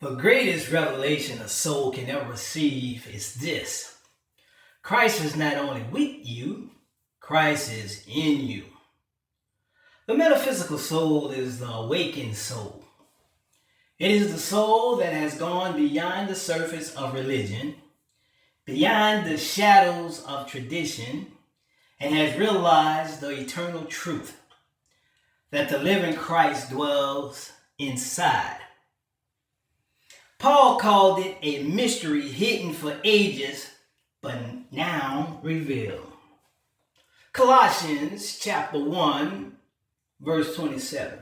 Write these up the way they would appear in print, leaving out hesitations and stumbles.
The greatest revelation a soul can ever receive is this: Christ is not only with you, Christ is in you. The metaphysical soul is the awakened soul. It is the soul that has gone beyond the surface of religion, beyond the shadows of tradition, and has realized the eternal truth that the living Christ dwells inside. Paul called it a mystery hidden for ages, but now revealed. Colossians chapter 1, verse 27.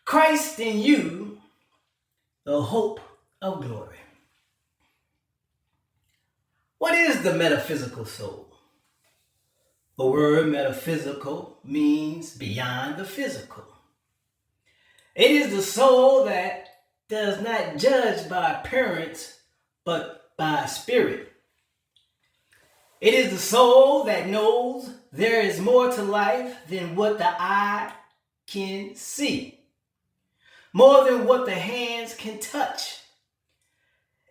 Christ in you, the hope of glory. What is the metaphysical soul? The word metaphysical means beyond the physical. It is the soul that does not judge by appearance, but by spirit. It is the soul that knows there is more to life than what the eye can see, more than what the hands can touch.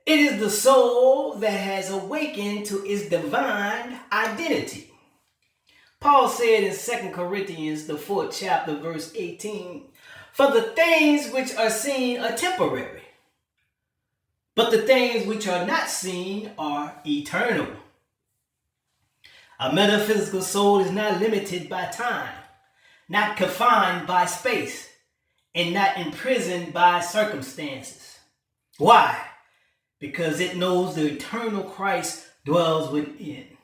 It is the soul that has awakened to its divine identity. Paul said in 2 Corinthians, the 4th chapter, verse 18, "For the things which are seen are temporary, but the things which are not seen are eternal." A metaphysical soul is not limited by time, not confined by space, and not imprisoned by circumstances. Why? Because it knows the eternal Christ dwells within.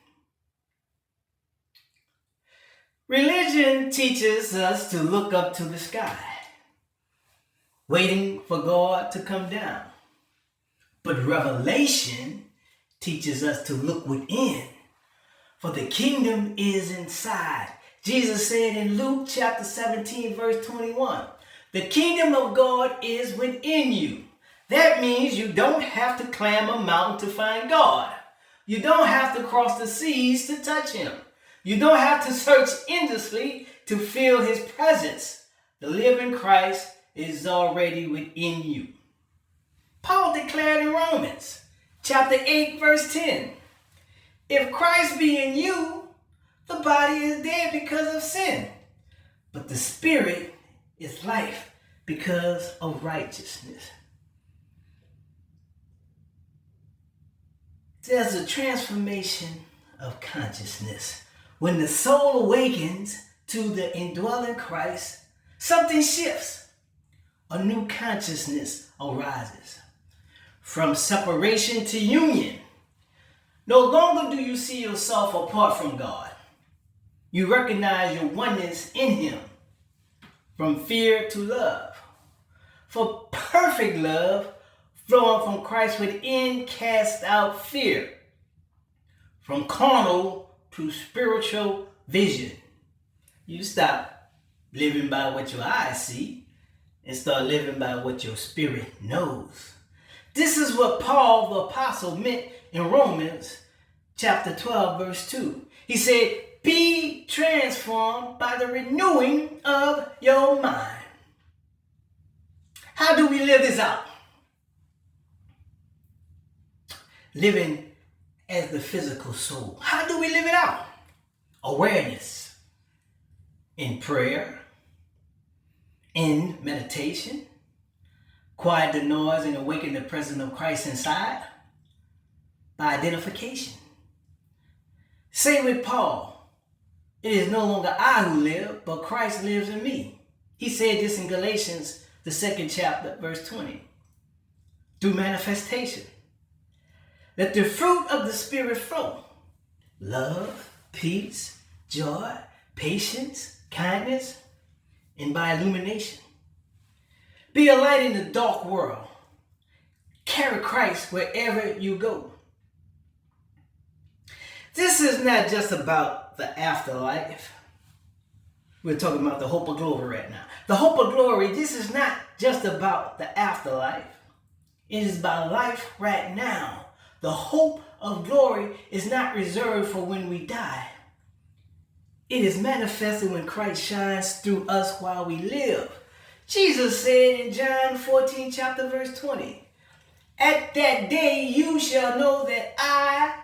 Religion teaches us to look up to the sky, waiting for God to come down. But revelation teaches us to look within, for the kingdom is inside. Jesus said in Luke chapter 17, verse 21, "The kingdom of God is within you." That means you don't have to climb a mountain to find God. You don't have to cross the seas to touch him. You don't have to search endlessly to feel his presence. The living Christ is already within you. Paul declared in Romans chapter 8, verse 10, "If Christ be in you, the body is dead because of sin, but the spirit is life because of righteousness." There's a transformation of consciousness. When the soul awakens to the indwelling Christ, something shifts. A new consciousness arises. From separation to union. No longer do you see yourself apart from God. You recognize your oneness in him. From fear to love. For perfect love, flowing from Christ within, casts out fear. From carnal to spiritual vision. You stop living by what your eyes see and start living by what your spirit knows. This is what Paul the apostle meant in Romans chapter 12, verse 2. He said, "Be transformed by the renewing of your mind." How do we live this out? Living as the physical soul. How do we live it out? Awareness. In prayer. In meditation. Quiet the noise and awaken the presence of Christ inside. By identification. Say with Paul, "It is no longer I who live, but Christ lives in me." He said this in Galatians, the 2nd chapter, verse 20. Through manifestation. Let the fruit of the Spirit flow. Love, peace, joy, patience, kindness, and by illumination. Be a light in the dark world. Carry Christ wherever you go. This is not just about the afterlife. We're talking about the hope of glory right now. The hope of glory, this is not just about the afterlife. It is about life right now. The hope of glory is not reserved for when we die. It is manifested when Christ shines through us while we live. Jesus said in John 14, chapter verse 20, at that day you shall know that I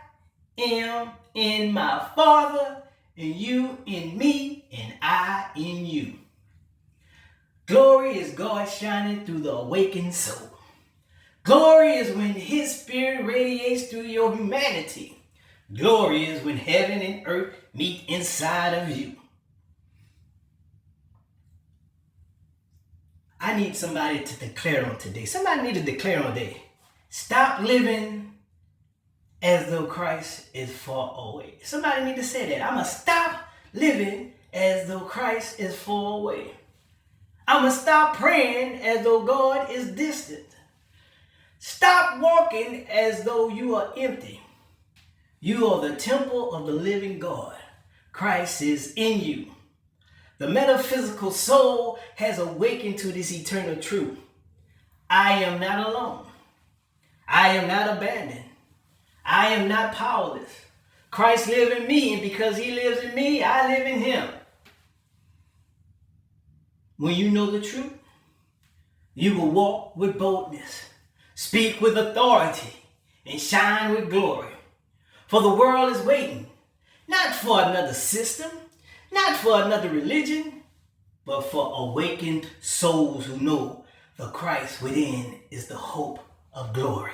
am in my Father, and you in me, and I in you. Glory is God shining through the awakened soul. Glory is when His Spirit radiates through your humanity. Glory is when heaven and earth meet inside of you. I need somebody to declare on today. Somebody need to declare on today. Stop living as though Christ is far away. Somebody need to say that. I'm going to stop living as though Christ is far away. I'm going to stop praying as though God is distant. Stop walking as though you are empty. You are the temple of the living God. Christ is in you. The metaphysical soul has awakened to this eternal truth. I am not alone. I am not abandoned. I am not powerless. Christ lives in me, and because He lives in me, I live in Him. When you know the truth, you will walk with boldness, speak with authority, and shine with glory. For the world is waiting, not for another system, not for another religion, but for awakened souls who know the Christ within is the hope of glory.